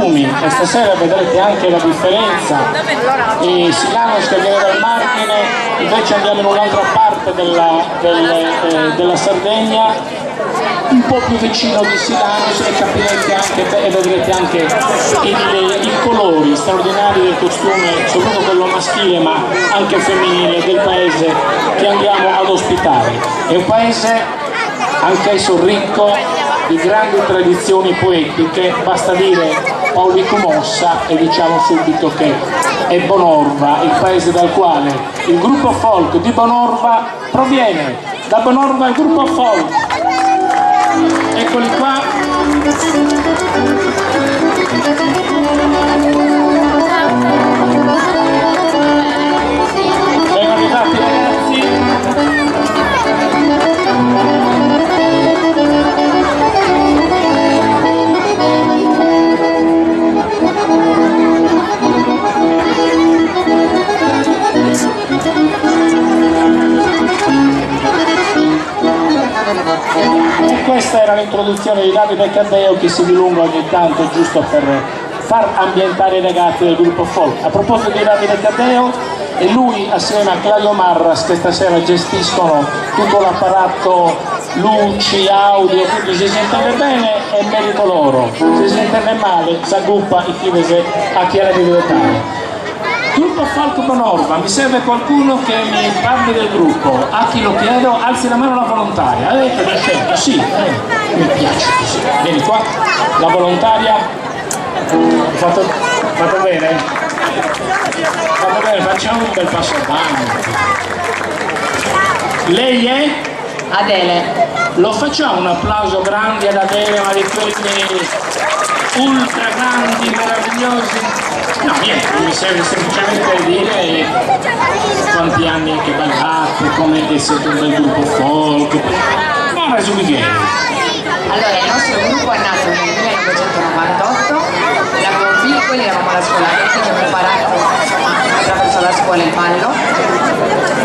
costumi, e stasera vedrete anche la differenza. E Silanos che viene dal Margine, invece andiamo in un'altra parte della Sardegna, un po' più vicino di Silanos, e capirete anche e vedrete anche i colori straordinari del costume, soprattutto quello maschile ma anche femminile, del paese che andiamo ad ospitare. È un paese anch'esso ricco di grandi tradizioni poetiche, basta dire Paulico Mossa e diciamo subito che è Bonorva, il paese dal quale il gruppo folk di Bonorva proviene. Da Bonorva il gruppo folk. Eccoli qua. Ben arrivati ragazzi. E questa era l'introduzione di Davide Caddeo, che si dilunga ogni tanto giusto per far ambientare i ragazzi del gruppo folk. A proposito di Davide Caddeo, è lui assieme a Claudio Marras che stasera gestiscono tutto l'apparato luci, audio, quindi se si intende bene è merito loro, se si intende male s'agguppa i chivese a chi era di votare. Gruppo folk Bonorva, mi serve qualcuno che mi parli del gruppo. A chi lo chiedo? Alzi la mano la volontaria. Avete da scelta? Sì, mi piace così. Vieni qua, la volontaria. Fatto bene? Fatto bene, facciamo un bel passo avanti. Lei è? Adele. Lo facciamo un applauso grande ad Adele, ma di quelli ultra grandi, meravigliosi. No, niente, mi serve semplicemente dire quanti anni che ballate, come siete un bel gruppo folk. Ma resumighiamo. Allora, il nostro gruppo è nato nel 1998, eravamo piccoli, eravamo alla scuola media, abbiamo imparato attraverso la scuola il ballo.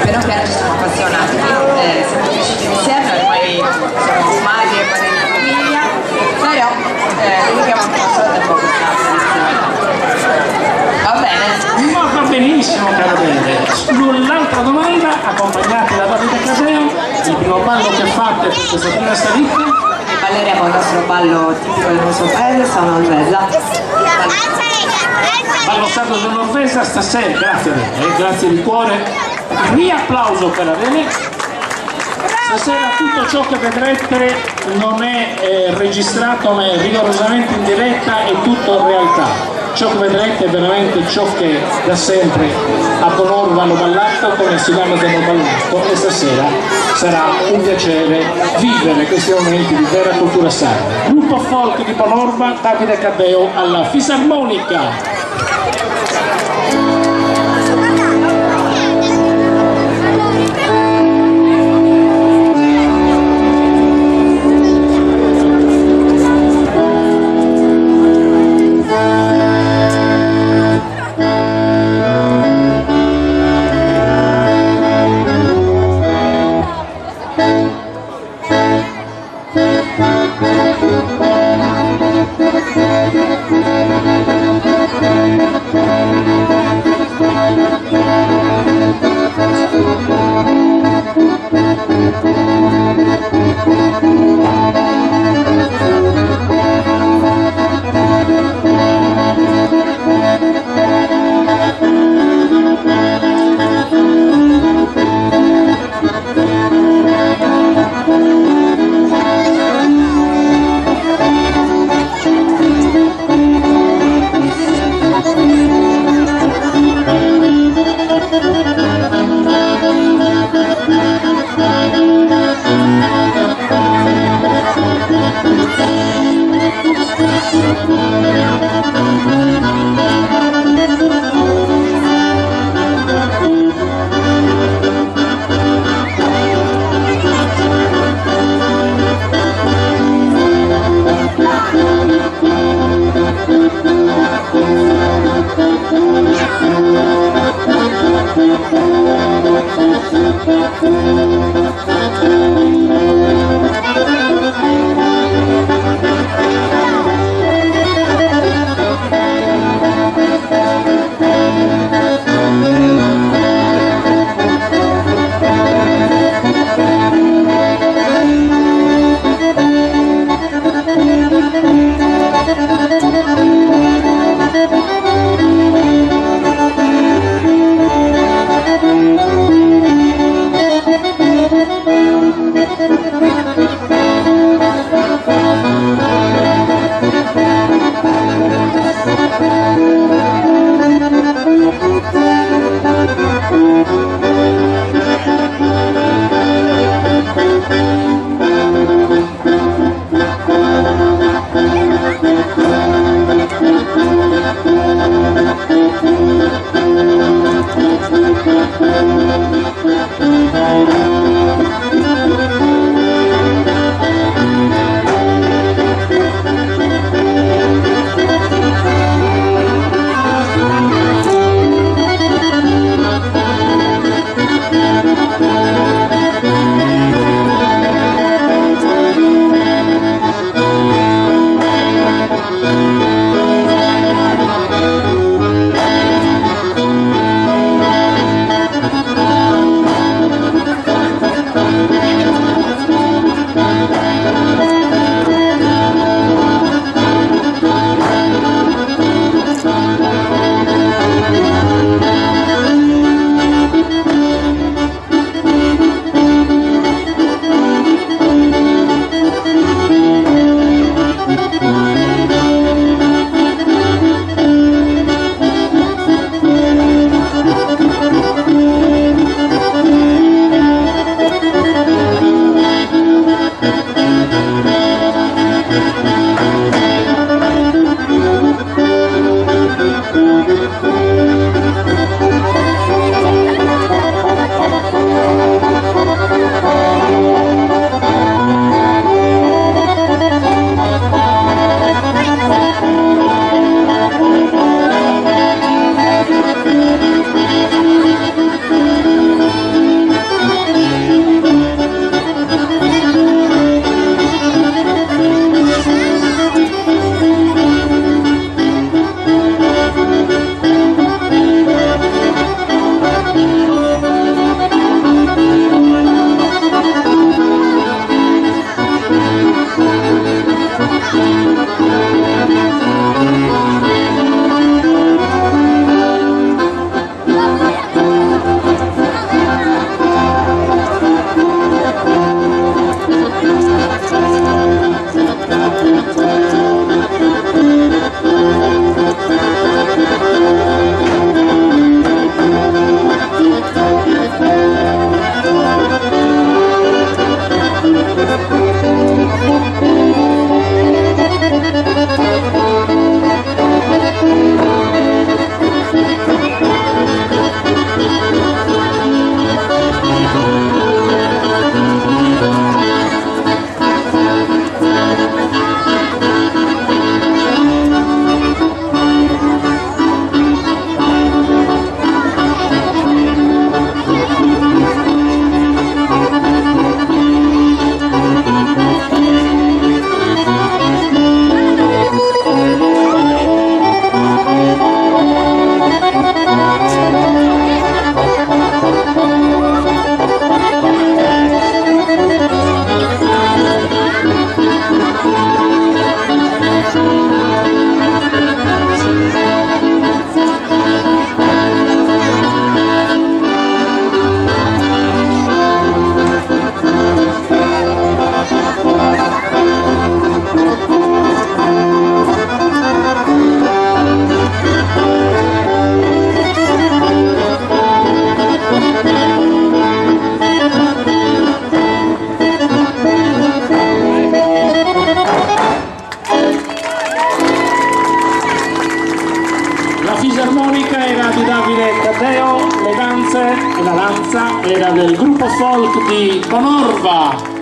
Piano piano ci siamo appassionati, siamo cresciuti insieme, ormai siamo madri e padri di famiglia, però dedichiamo anche la nostra tempo a questa. Va bene? Ma va benissimo, caro Bene. Sull'altra domanda, accompagnati da Davide Caddeo, il primo ballo che fate per questa prima salita? Balleremo il nostro ballo tipico del nostro paese, San Norvesa. Ballo sardo del Norvesa stasera, grazie Bene, grazie di cuore. Riapplauso per Adele. Stasera tutto ciò che vedrete non è registrato ma è rigorosamente in diretta, è tutto in realtà. Ciò che vedrete è veramente ciò che da sempre a Bonorva hanno ballato, come Silanos hanno ballato, e stasera sarà un piacere vivere questi momenti di vera cultura sarda. Gruppo folk di Bonorva, Davide Caddeo alla fisarmonica. fisarmonica era di Davide Taddeo, le danze e la danza era del gruppo folk di Conorva.